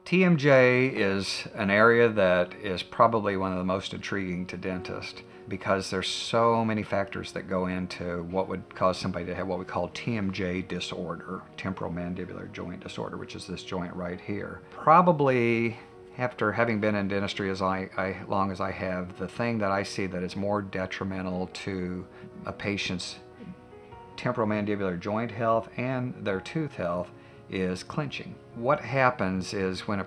TMJ is an area that is probably one of the most intriguing to dentists because there's so many factors that go into what would cause somebody to have what we call TMJ disorder, temporal mandibular joint disorder, which is this joint right here. Probably after having been in dentistry as long as I have, the thing that I see that is more detrimental to a patient's temporal mandibular joint health and their tooth health is clenching. What happens is when a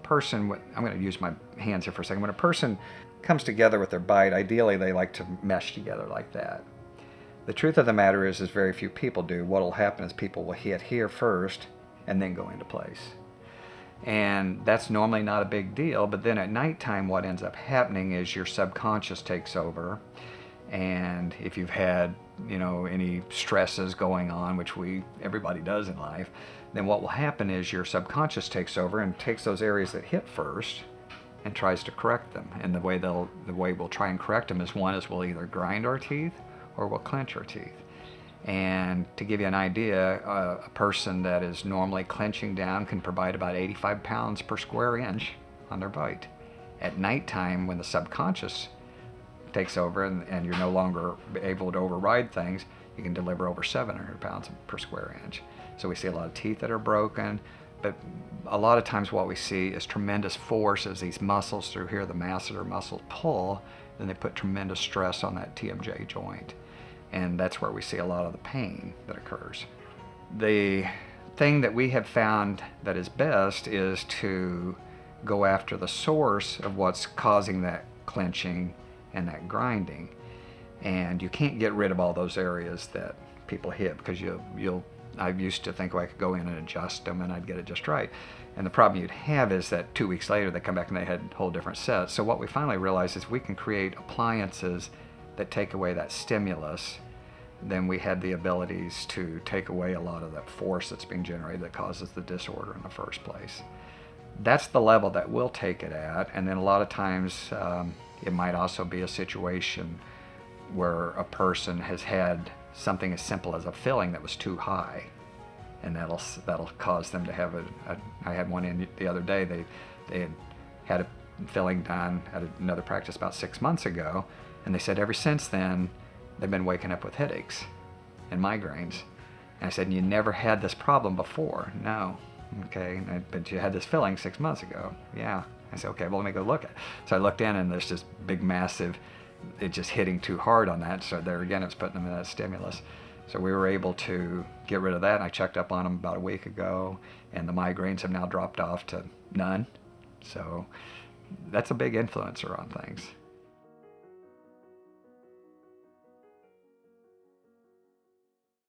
person, I'm going to use my hands here for a second, when a person comes together with their bite, ideally they like to mesh together like that. The truth of the matter is very few people do. What will happen is people will hit here first and then go into place. And that's normally not a big deal, but then at nighttime what ends up happening is your subconscious takes over. And if you've had, any stresses going on, which everybody does in life, then what will happen is your subconscious takes over and takes those areas that hit first and tries to correct them. And the way we'll try and correct them is we'll either grind our teeth or we'll clench our teeth. And to give you an idea, a person that is normally clenching down can provide about 85 pounds per square inch on their bite. At nighttime, when the subconscious takes over and you're no longer able to override things, you can deliver over 700 pounds per square inch. So we see a lot of teeth that are broken, but a lot of times what we see is tremendous force as these muscles through here, the masseter muscles pull, then they put tremendous stress on that TMJ joint. And that's where we see a lot of the pain that occurs. The thing that we have found that is best is to go after the source of what's causing that clenching and that grinding. And you can't get rid of all those areas that people hit because I used to think, I could go in and adjust them and I'd get it just right. And the problem you'd have is that 2 weeks later they come back and they had whole different sets. So what we finally realized is we can create appliances that take away that stimulus. Then we had the abilities to take away a lot of that force that's being generated that causes the disorder in the first place. That's the level that we'll take it at. And then a lot of times it might also be a situation where a person has had something as simple as a filling that was too high, and that'll cause them to have I had one in the other day. They had a filling done at another practice about 6 months ago, and they said ever since then they've been waking up with headaches and migraines. And I said, you never had this problem before? No. Okay, but you had this filling 6 months ago. Yeah. I said, okay, well, let me go look at it. So I looked in and there's this big massive, it just hitting too hard on that. So there again, it's putting them in that stimulus. So we were able to get rid of that. And I checked up on them about a week ago, and the migraines have now dropped off to none. So that's a big influencer on things.